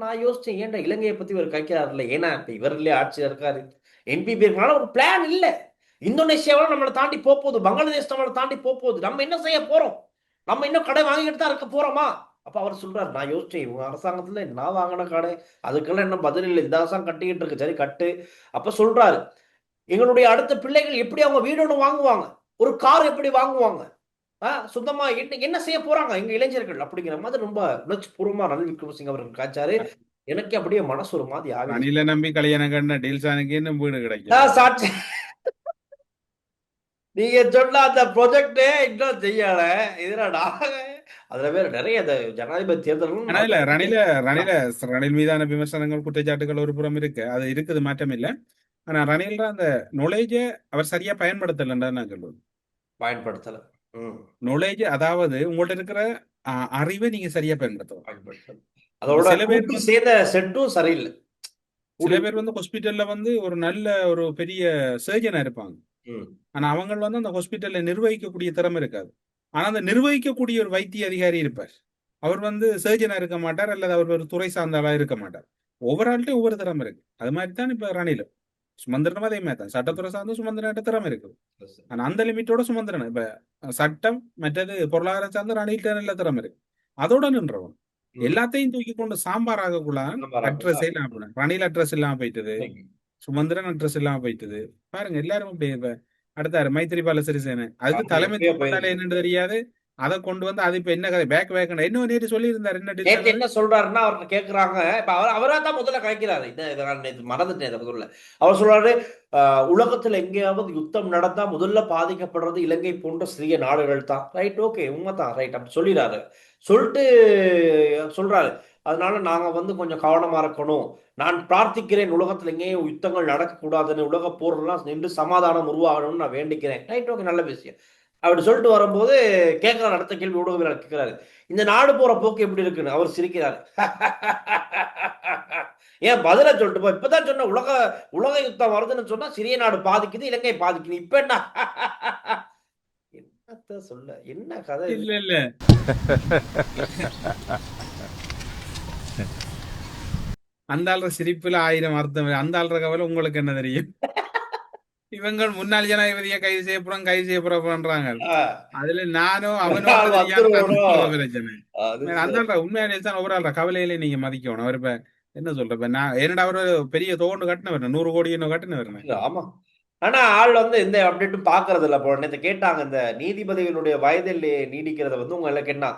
நான் யோசிச்சேன், ஏன்டா இலங்கையை பத்தி இவர் கைக்கிறாருல்ல, ஏன்னா இப்ப இவர் இல்லையே ஆட்சியில் இருக்காரு, என்பிபி இருக்கனால ஒரு பிளான் இல்ல. இந்தோனேஷியாவில் நம்மளை தாண்டி போகுது, பங்களாதேஷ் நம்மளை தாண்டி போகுது, நம்ம என்ன செய்ய போறோம், நம்ம இன்னும் கடை வாங்கிட்டு தான் இருக்க போறோமா? அப்ப அவர் சொல்றாரு, நான் யோசிச்சேன், இவங்க அரசாங்கத்துல நான் வாங்கின கடை அதுக்கெல்லாம் என்ன பதில் இல்லை, இந்த அரசாங்கம் கட்டிக்கிட்டு இருக்கு, சரி கட்டு. அப்ப சொல்றாரு, எங்களுடைய அடுத்த பிள்ளைகள் எப்படி அவங்க வீடு ஒன்று வாங்குவாங்க, ஒரு கார் எப்படி வாங்குவாங்க, சுத்தமா என்ன என்ன செய்ய போறாங்க எங்க இளைஞர்கள், அப்படிங்கிற மாதிரி ரொம்ப உணர்ச்சி பூர்வமா ரணில் விக்ரமசிங்க அவர்கள் காய்ச்சாரு. எனக்கு அப்படியே மனசு ஒரு மாதிரி ஆகுது. ரணில நம்பி கல்யாணம் கண்ண டீல்ஸானுக்கு இன்னும் வீடு கிடைக்கும். சாட்சி, நீங்க சொன்ன அந்த ப்ரொஜெக்டே இன்னும் செய்யல. இதுலடா அதுல வேற நிறைய ஜனாதிபதி தேர்தலும் ஆனா இல்ல ரணில் மீதான விமர்சனங்கள் குற்றச்சாட்டுகள் ஒரு புறம் இருக்கு, அது இருக்குது, மாற்றம் இல்லை. ஆனா ரணில் அந்த நொலேஜ அவர் சரியா பயன்படுத்தலன்னு நான் சொல்லுவேன். பயன்படுத்தல. நொலேஜ் அதாவது உங்கள்ட்ட இருக்கிற அறிவை நீங்க சரியா பயன்படுத்தணும். பயன்படுத்தல. அதோட சில பேர் சேர்ந்த செட்டும் சரியில்லை. சில பேர் ஹாஸ்பிட்டல்ல ஒரு நல்ல ஒரு பெரிய சர்ஜனா இருப்பாங்க. ஆனா அவங்க அந்த ஹாஸ்பிட்டல்ல நிர்வகிக்கக்கூடிய திறமை இருக்காது. ஆனா அந்த நிர்வகிக்கக்கூடிய ஒரு வைத்திய அதிகாரி இருப்பார். அவர் சர்ஜனா இருக்க மாட்டார், அல்லது அவர் ஒரு துறை சார்ந்தாளா இருக்க மாட்டார். ஒவ்வொரு ஆள்கிட்டையும் ஒவ்வொரு திறமை இருக்கு. அது மாதிரி தான் இப்ப ரணிலும் சுமந்திரனும் அதே மாதிரி தான். சட்டத்துறை சார்ந்து சுமந்திரன்ட்ட திறமை இருக்குது. ஆனா அந்த லிமிட்டோட சுமந்திரன் இப்ப சட்டம் மற்றது பொருளாதாரம் சார்ந்து ரணில்கிட்ட நல்ல திறமை இருக்கு. அதோட நின்றவன் எல்லாத்தையும் தூக்கி கொண்டு சாம்பார் ஆகக்குள்ளான் அட்ரஸ் இல்லாம ரணில் அட்ரஸ் இல்லாம போயிட்டது, சுமந்திரன் அட்ரஸ் இல்லாம போயிட்டது. பாருங்க எல்லாரும் அப்படியே அடுத்தாரு மைத்திரிபால சிறிசேன அதுக்கு தலைமை என்னன்னு தெரியாது, அதை கொண்டு அது இப்ப என்ன கதை பேக் இன்னும் நேற்று சொல்லி இருந்தாரு. என்ன சொல்றாருன்னா அவர் கேக்குறாங்க, இப்ப அவரா தான் முதல்ல கலைக்கிறாரு. நேற்று மறந்துட்டேன் முதல்ல. அவர் சொல்றாரு, உலகத்துல எங்கேயாவது யுத்தம் நடந்தா முதல்ல பாதிக்கப்படுறது இலங்கை போன்ற சிறிய நாடுகள் தான். ரைட், ஓகே, உண்மைதான், ரைட், அப்படி சொல்லிடுறாரு. சொல்லிட்டு சொல்றாரு, அதனால நாங்க கொஞ்சம் கவனமா இருக்கணும், நான் பிரார்த்திக்கிறேன் உலகத்துல எங்கேயும் யுத்தங்கள் நடக்கக்கூடாதுன்னு, உலக போர்லாம் நின்று சமாதானம் உருவாகணும்னு நான் வேண்டிக்கிறேன். ரைட், ஓகே, நல்ல விஷயம். அப்படி சொல்லிட்டு வரும்போது கேட்கிறார், அடுத்த கேள்வி ஊடகவியலாளர் கேட்கிறாரு, இந்த நாடு போற போக்கு எப்படி இருக்குன்னு. அவர் சிரிக்கிறாரு. ஏன் பதில சொல்லிட்டு போ, இப்பதான் சொன்ன உலக யுத்தம் வருதுன்னு சொன்னா சிறிய நாடு பாதிக்குது, இலங்கை பாதிக்குது, இப்ப என்ன? என்னத்த சொல்ல, என்ன கதை? இல்ல இல்ல அந்த ஆள்ற சிரிப்புல 1000 அர்த்தம். அந்த ஆள்ற கவலை உங்களுக்கு என்ன தெரியும்? இவங்க முன்னாள் ஜனாதிபதியை கைது செய்யப்படுறாங்க. அதுல நானும் அவனும் பிரச்சனை. அந்த உண்மையான ஒவ்வொரு ஆள்ற கவலையில நீங்க மதிக்கணும். அவர் இப்ப என்ன சொல்ற, நான் என்னடா அவரு பெரிய தோண்டு கட்டின வரணும், 100 கோடி என்ன கட்டின வரணும். ஆமா, ஆனா ஆள் இந்த அப்டேட்டும் பாக்குறது இல்ல. போல நேற்று கேட்டாங்க, இந்த நீதிபதிகளுடைய வயதில் நீடிக்கிறத உங்க எல்லாம் கேட்டா,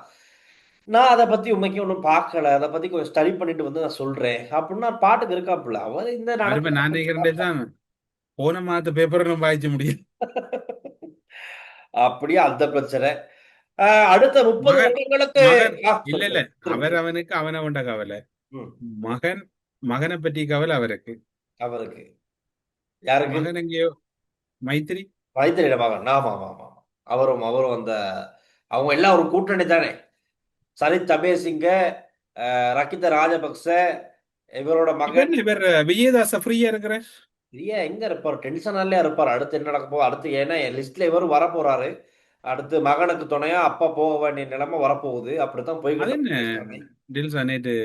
நான் அதை பத்தி உண்மைக்கு ஒன்றும் பார்க்கல, அதை பத்தி கொஞ்சம் ஸ்டடி பண்ணிட்டு நான் சொல்றேன் அப்படின்னா பாட்டுக்கு இருக்காப்புல அவர். இந்த நான் நினைக்கிறேன் தான் போன மாத பேப்பர் வாய்ச்ச முடியும். அப்படியே அந்த பிரச்சனை. அடுத்த 30 வருடங்களுக்கு இல்ல இல்ல அவனுக்கு அவனவன்ட கவலை, மகனை பற்றி கவலை அவருக்கு. யாருக்கு? மகன் எங்கேயோ மைத்திரி மகன். ஆமா ஆமா ஆமா, அவரும் அவங்க எல்லாம் ஒரு கூட்டணி தானே. சரித் அபேசிங்க, ரக்கித ராஜபக்ச, இவரோட மகன் இவர் விஜயதாச ஃப்ரீயா இருக்கிற எங்க இருப்பார், டென்ஷனாலே இருப்பார். அடுத்து என்ன நடக்க போகுது, அடுத்து ஏன்னா லிஸ்ட்ல இவரும் வர போறாரு, அடுத்து மகனுக்கு துணையா அப்பா போக வேண்டிய நிலைமை வரப்போகுது. அப்படித்தான் போய்கிட்டு நேற்று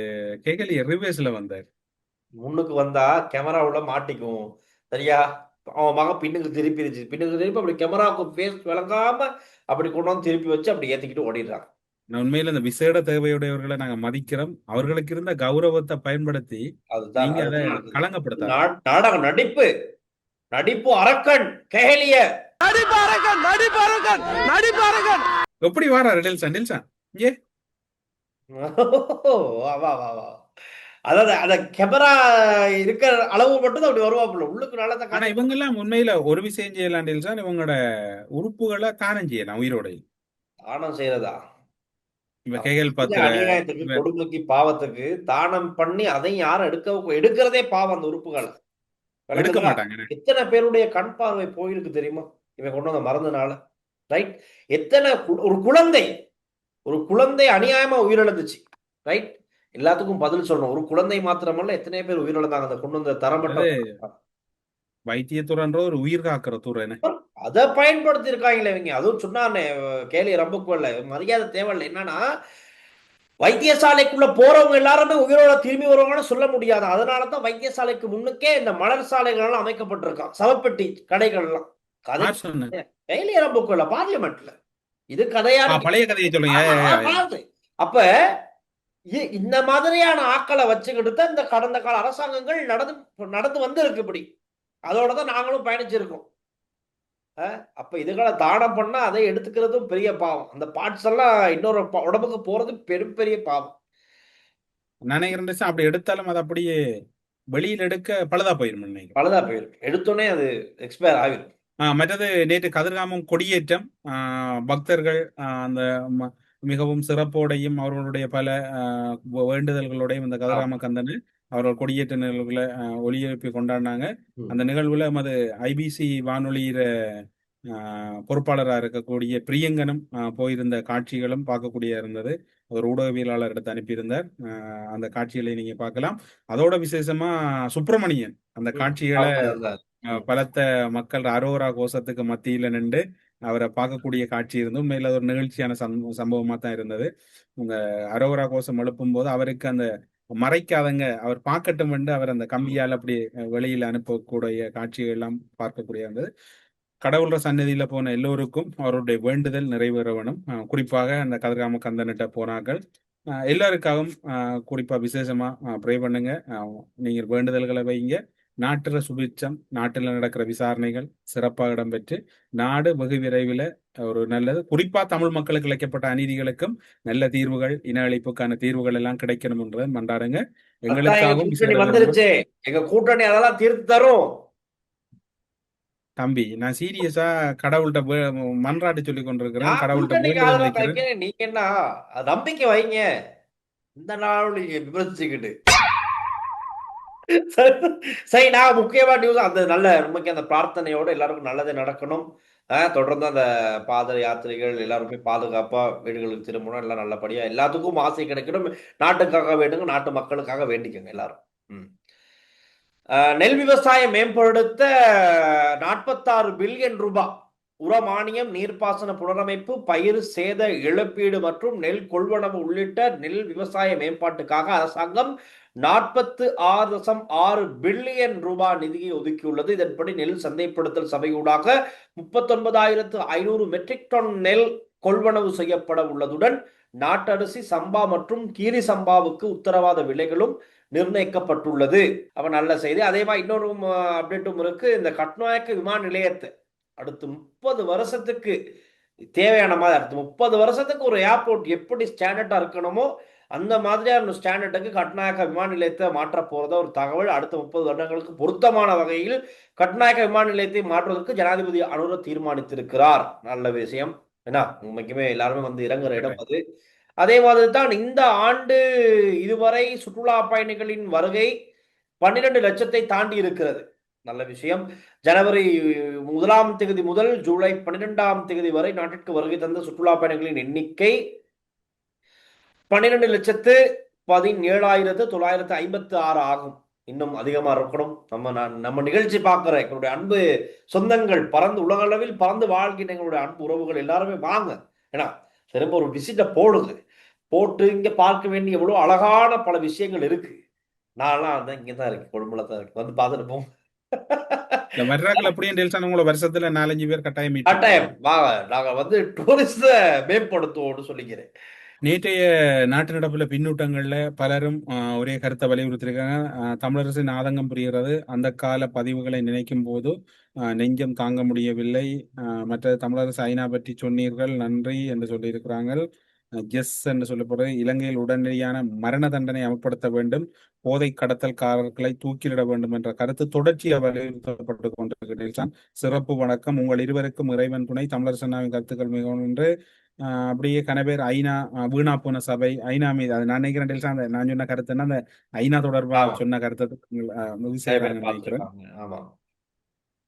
கேகலி ரிவேஸ்ல வந்தார். முன்னுக்கு வந்தா கேமராவுல மாட்டிக்கும், சரியா? அவன் மகன் பின்னுக்கு திருப்பி அப்படி கேமராவுக்கு பேஸ் விளங்காம அப்படி கொண்டு திருப்பி வச்சு அப்படி ஏத்திக்கிட்டு ஓடிடுறாங்க. உண்மையில இந்த விசேட தேவையுடையவர்களை நாங்க மதிக்கிறோம். அவர்களுக்கு இருந்த கௌரவத்தை பயன்படுத்தி நீங்க அதை களங்கப்படுத்த நாடக நடிப்பு அரக்கன் கேலிய எப்படி வாராரு டில்சன் ஏ அதாவது அந்த கேமரா இருக்கிற அளவு மட்டும் அப்படி வருவாப்புல, உள்ளுக்கு நல்லா. ஆனா இவங்க எல்லாம் உண்மையில ஒரு விஷயம் செய்யலாம் டில்சன், இவங்களோட உறுப்புகளை தானம் செய்யலாம், உயிரோட தானம் செய்யறதா? அநியாயத்துக்கு, கொடுமைக்கு, பாவத்துக்கு தானம் பண்ணி அதையும் யாரும் எடுக்கிறதே பாவம். அந்த உறுப்புகளை எடுக்க மாட்டாங்க. எத்தனை பேருடைய கண் பார்வை போயிருக்கு தெரியுமா இவன் கொண்டு வந்த மருந்துனால? ரைட், எத்தனை ஒரு குழந்தை அநியாயமா உயிரிழந்துச்சு. ரைட், எல்லாத்துக்கும் பதில் சொல்லணும். ஒரு குழந்தை மாத்திரமல்ல, எத்தனை பேர் உயிரிழந்தாங்க அந்த கொண்டு வந்த தரமற்ற வைத்தியத்துறைன்ற ஒரு உயிர் காக்கிற துறை. அதை பயன்படுத்தி இருக்காங்களே இவங்க. அதுவும் சொன்னானே கேலி ரம்புக்குள்ள மரியாதை தேவையில்லை. என்னன்னா வைத்தியசாலைக்குள்ள போறவங்க எல்லாருமே உயிரோட திரும்பி வருவாங்கன்னு சொல்ல முடியாது. அதனாலதான் வைத்தியசாலைக்கு முன்னுக்கே இந்த மலர் சாலைகள் எல்லாம் அமைக்கப்பட்டிருக்கான். சவப்பெட்டி கடைகள் எல்லாம் கதை யார் சொன்ன? கையில புக்குல பார்லிமெண்ட்ல இது கதையா இருக்கு. பழைய கதையை சொல்லுங்க. அப்ப இந்த மாதிரியான ஆக்களை வச்சுக்கிட்டு தான் இந்த கடந்த கால அரசாங்கங்கள் நடந்து வந்து இருக்கு. இப்படி அதோடதான் நாங்களும் பயணிச்சிருக்கோம். அப்ப இதுகளை தானம் பண்ணா அதை எடுத்துக்கிறதும் பெரிய பாவம். அந்த பார்ட்ஸ் எல்லாம் இன்னொரு உடம்புக்கு போறது பெரிய பாவம். நினைக்கிறேன் அப்படி எடுத்தாலும் அது அப்படியே வெளியில் எடுக்க பழுதா போயிரும். பழுதா போயிரும். எடுத்தோடனே அது எக்ஸ்பயர் ஆகிரும். மற்றது நேற்று கதிர்காமம் கொடியேற்றம் பக்தர்கள் அந்த மிகவும் சிறப்போடையும் அவர்களுடைய பல வேண்டுதல்களோடையும் இந்த கதிர்காம கந்தன் அவர்கள் கொடியேற்ற நிகழ்வுகளை ஒளியெழுப்பி கொண்டாடினாங்க. அந்த நிகழ்வுல நமது ஐபிசி வானொலியில பொறுப்பாளராக இருக்கக்கூடிய பிரியங்கனும் போயிருந்த காட்சிகளும் பார்க்கக்கூடிய இருந்தது. ஒரு ஊடகவியலாளர் எடுத்து அனுப்பியிருந்தார். அந்த காட்சிகளை நீங்க பார்க்கலாம். அதோட விசேஷமா சுப்பிரமணியன் அந்த காட்சிகளை பலத்த மக்கள் அரோரா கோஷத்துக்கு மத்தியில நின்று அவரை பார்க்கக்கூடிய காட்சி இருந்தும் உண்மையில ஒரு நிகழ்ச்சியான சம்பவமா தான் இருந்தது. உங்க அரோரா கோஷம் எழுப்பும் போது அவருக்கு அந்த மறைக்காதங்க அவர் பார்க்கட்டும் என்று அவர் அந்த கம்பியால் அப்படி வெளியில அனுப்பக்கூடிய காட்சிகள் எல்லாம் பார்க்கக்கூடிய இருந்தது. கடவுள சன்னதியில போன எல்லோருக்கும் அவருடைய வேண்டுதல் நிறைவேற வேணும். குறிப்பாக அந்த கதிர்காம கந்தனிட்ட போனாக்கள் எல்லாருக்காகவும் குறிப்பா விசேஷமா ப்ரே பண்ணுங்க. நீங்கள் வேண்டுதல்களை வைங்க. நாட்டுல சுபிட்சம், நாட்டில் நடக்கிற விசாரணைகள் சிறப்பாக இடம்பெற்று நாடு வெகு விரைவில் ஒரு நல்லது, குறிப்பா தமிழ் மக்களுக்கு இழைக்கப்பட்ட அநீதிகளுக்கும் நல்ல தீர்வுகள், இன அழிப்புக்கான தீர்வுகள் எல்லாம் கிடைக்கணும்ன்றதை மண்டாருங்க. எங்களுக்காகவும் வந்துருச்சு. எங்க கூட்டணி அதெல்லாம் தீர்த்து தரும். தம்பி, நான் சீரியஸா கடவுள்கிட்ட மன்றாட்டு சொல்லி கொண்டிருக்கிறேன். கடவுள்கிட்ட நீங்க என்ன நம்பிக்கை வைங்க. இந்த நாள் விமர்சிச்சுக்கிட்டு சரி, நான் முக்கியமா நியூஸ் அந்த நல்ல நமக்கு அந்த பிரார்த்தனையோட எல்லாருக்கும் நல்லதே நடக்கணும். தொடர்ந்து அந்த பாத யாத்திரைகள் எல்லாருமே பாதுகாப்பா வீடுகளுக்கு திரும்பணும். எல்லாம் நல்லபடியா எல்லாத்துக்கும் ஆசை கிடைக்கணும். நாட்டுக்காக வேண்டுங்க, நாட்டு மக்களுக்காக வேண்டிக்கங்க எல்லாரும். நெல் விவசாயம் மேம்படுத்த 46 பில்லியன் ரூபாய் உர மானியம், நீர்ப்பாசன புனரமைப்பு, பயிர் சேத இழப்பீடு மற்றும் நெல் கொள்வனவு உள்ளிட்ட நெல் விவசாய மேம்பாட்டுக்காக அரசாங்கம் 46.6 பில்லியன் ரூபாய் நிதியை ஒதுக்கியுள்ளது. இதன்படி நெல் சந்தைப்படுத்தல் சபையூடாக 39,500 மெட்ரிக் டன் நெல் கொள்வனவு செய்யப்பட உள்ளதுடன் நாட்டரிசி, சம்பா மற்றும் கீரி சம்பாவுக்கு உத்தரவாத விலைகளும் நிர்ணயிக்கப்பட்டுள்ளது. அப்ப நல்ல செய்தி. அதே மாதிரி இன்னொரு அப்டேட்டும் இருக்கு. இந்த கட்நாயக்க விமான நிலையத்தை அடுத்து 30 வருஷத்துக்கு தேவையான மாதிரி அடுத்து 30 வருஷத்துக்கு ஒரு ஏர்போர்ட் எப்படி ஸ்டாண்டர்டா இருக்கணுமோ அந்த மாதிரியான ஸ்டாண்டர்டுக்கு கட்நாயக்க விமான நிலையத்தை மாற்ற போறத ஒரு தகவல். அடுத்த 30 வருடங்களுக்கு பொருத்தமான வகையில் கட்நாயக்க விமான நிலையத்தை மாற்றுவதற்கு ஜனாதிபதி அனுர தீர்மானித்திருக்கிறார். நல்ல விஷயம். ஏன்னா உண்மைக்குமே எல்லாருமே வந்து இறங்குற இடம் அது. அதே மாதிரி தான் இந்த ஆண்டு இதுவரை சுற்றுலா பயணிகளின் வருகை 12 லட்சத்தை தாண்டி இருக்கிறது. நல்ல விஷயம். ஜனவரி 1ஆம் தேதி முதல் ஜூலை 12ஆம் தேதி வரை நாட்டிற்கு வருகை தந்த சுற்றுலா பயணிகளின் எண்ணிக்கை 12,17,956 ஆகும். இன்னும் அதிகமா இருக்கணும். நம்ம நிகழ்ச்சி பார்க்கிற எங்களுடைய அன்பு சொந்தங்கள், பறந்து உலக அளவில் பறந்து வாழ்கின்ற எங்களுடைய அன்பு உறவுகள் எல்லாருமே வாங்க. ஏன்னா திரும்ப ஒரு விசிட்ட போடுங்க. போட்டு இங்க பார்க்க வேண்டிய எவ்வளவு அழகான பல விஷயங்கள் இருக்கு. நான்லாம் வந்து இங்கதான் இருக்கு, கொழும்புல தான் இருக்கு. வந்து பார்த்துட்டு போங்க. வருஷத்துல 4-5 பேர் கட்டாயம் வாங்க. நாங்க வந்து டூரிஸ்ட மேம்படுத்துவோம்னு சொல்லிக்கிறேன். நேற்றைய நாட்டு நடப்புல பின்னூட்டங்கள்ல பலரும் ஒரே கருத்தை வலியுறுத்திருக்காங்க. தமிழரசின் ஆதங்கம் புரிகிறது. அந்த கால பதிவுகளை நினைக்கும் போது நெஞ்சம் தாங்க முடியவில்லை. மற்ற தமிழரசு ஐநா பற்றி சொன்னீர்கள், நன்றி என்று சொல்லியிருக்கிறாங்க. ஜெஸ் என்று சொல்லப்படுறது இலங்கையில் உடனடியான மரண தண்டனை அமல்படுத்த வேண்டும், போதை கடத்தல்காரர்களை தூக்கிலிட வேண்டும் என்ற கருத்து தொடர்ச்சியாக வலியுறுத்தப்பட்டு கொண்டிருக்கிறேன். சிறப்பு வணக்கம். உங்கள் இருவருக்கும் இறைவன் துணை. தமிழரசனாவின் கருத்துக்கள் மிகவும் என்று அப்படியே கனவேர் ஐநா வீணா போன சபை ஐநா மீது அது நான் நினைக்கிறேன். நான் சொன்ன கருத்துன்னா அந்த ஐநா தொடர்பாக சொன்ன கருத்து நினைக்கிறேன்.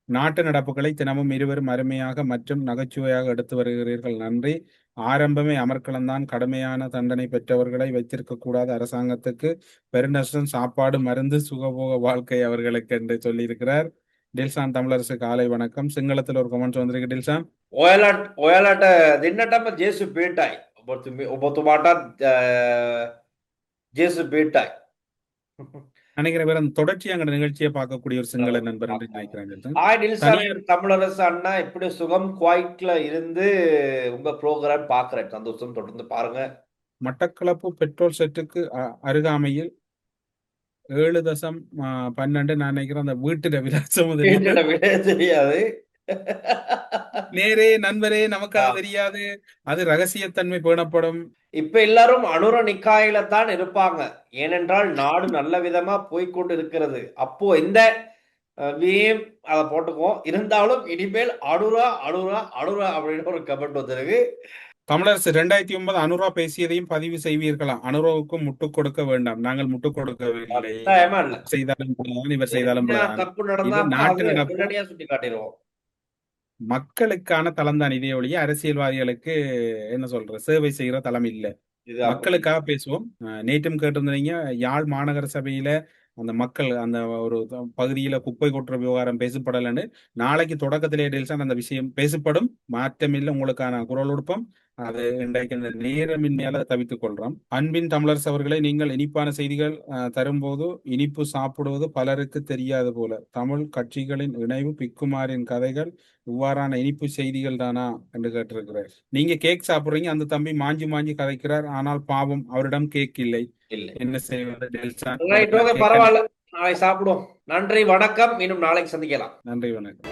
நாட்டு நடப்புகளை தினமும் இருவரும் அருமையாக மற்றும் நகைச்சுவையாக எடுத்து வருகிறீர்கள், நன்றி. ஆரம்பமே அமர்க்களம்தான். கடுமையான தண்டனை பெற்றவர்களை வைத்திருக்க கூடாது. அரசாங்கத்துக்கு பெருநஷ்டம், சாப்பாடு, மருந்து, சுகபோக வாழ்க்கை அவர்களுக்கு என்று சொல்லியிருக்கிறார். டில்சான் தமிழரசு காலை வணக்கம். சிங்களத்தில் ஒரு கமெண்ட்ஸ் வந்திருக்கு. டில்சான் ඔයාලට දෙන්නටම ජේසු පේටයි. ඔබතුමාටත් ජේසු බේටයි. நினைக்கிற பேர் அந்த தொடர்ச்சியா எங்க நிகழ்ச்சியை பார்க்கக்கூடிய ஒரு சிங்கள நண்பர் என்று நினைக்கிறேன். ஆய் நில்சன் தமிழரசு அண்ணா இப்படி சுகம் குவைட்ல இருந்து உங்க ப்ரோக்ராம் பாக்குறேன். சந்தோஷம், தொடர்ந்து பாருங்க. மட்டக்களப்பு பெட்ரோல் செட்டுக்கு அருகாமையில் 7.12 நான் நினைக்கிறேன். அந்த வீட்டு விலாசம் தெரியாது. நேரே நண்பரே, நமக்கு அது தெரியாது. அது ரகசியத்தன்மை பேணப்படும். இப்ப எல்லாரும் அனுர நிக்காயில தான் இருப்பாங்க. ஏனென்றால் நாடு நல்ல விதமா போய்கொண்டு இருக்கிறது. அப்போ இந்த அதை போட்டுக்குவோம். இருந்தாலும் இனிமேல் அனுரா அனுரா அனுரா அப்படின்னு ஒரு கமெண்ட் வந்திருக்கு. தமிழரசு 2009 அனுரா பேசியதையும் பதிவு செய்வீர்களா? அனுராவுக்கும் முட்டுக் கொடுக்க வேண்டாம். நாங்கள் முட்டுக் கொடுக்கவில்லை. செய்தாலும் இவர் செய்தாலும் தப்பு நடந்தா நாட்டு நடப்பு உடனடியா சுட்டி காட்டிடுவோம். மக்களுக்கான தளம் தான் இதே ஒழிய அரசியல்வாதிகளுக்கு என்ன சொல்ற சேவை செய்யற தளம் இல்ல. மக்களுக்காக பேசுவோம். நேற்றும் கேட்டிருந்தீங்க, யாழ் மாநகர சபையில அந்த மக்கள் அந்த ஒரு பகுதியில குப்பை கொட்டுற விவகாரம் பேசப்படலன்னு. நாளைக்கு தொடக்கத்திலே டெல்சான் அந்த விஷயம் பேசப்படும். மாற்றமில்லை, உங்களுக்கான குரல் கொடுப்போம். அது இன்றைக்கு இந்த நேரமின்மையால தவித்துக் கொள்றோம். அன்பின் தமிழரசு அவர்களை, நீங்கள் இனிப்பான செய்திகள் தரும்போது இனிப்பு சாப்பிடுவது பலருக்கு தெரியாது போல. தமிழ் கட்சிகளின் இணைவு, பிக்குமாரின் கதைகள், இவ்வாறான இனிப்பு செய்திகள் தானா என்று கேட்டிருக்கிறார். நீங்க கேக் சாப்பிடுறீங்க, அந்த தம்பி மாஞ்சி மாஞ்சி கதைக்கிறார். ஆனால் பாவம், அவரிடம் கேக் இல்லை. என்ன செய்வது டெல்சான்? பரவாயில்ல, நாளை சாப்பிடுவோம். நன்றி, வணக்கம். மீண்டும் நாளைக்கு சந்திக்கலாம். நன்றி, வணக்கம்.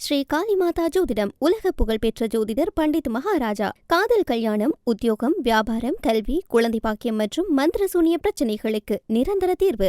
ஸ்ரீ காளிமாதா ஜோதிடம் உலக புகழ்பெற்ற ஜோதிடர் பண்டித் மகாராஜா. காதல், கல்யாணம், உத்தியோகம், வியாபாரம், கல்வி, குழந்தை பாக்கியம் மற்றும் மந்திர சூனிய பிரச்சனைகளுக்கு நிரந்தர தீர்வு.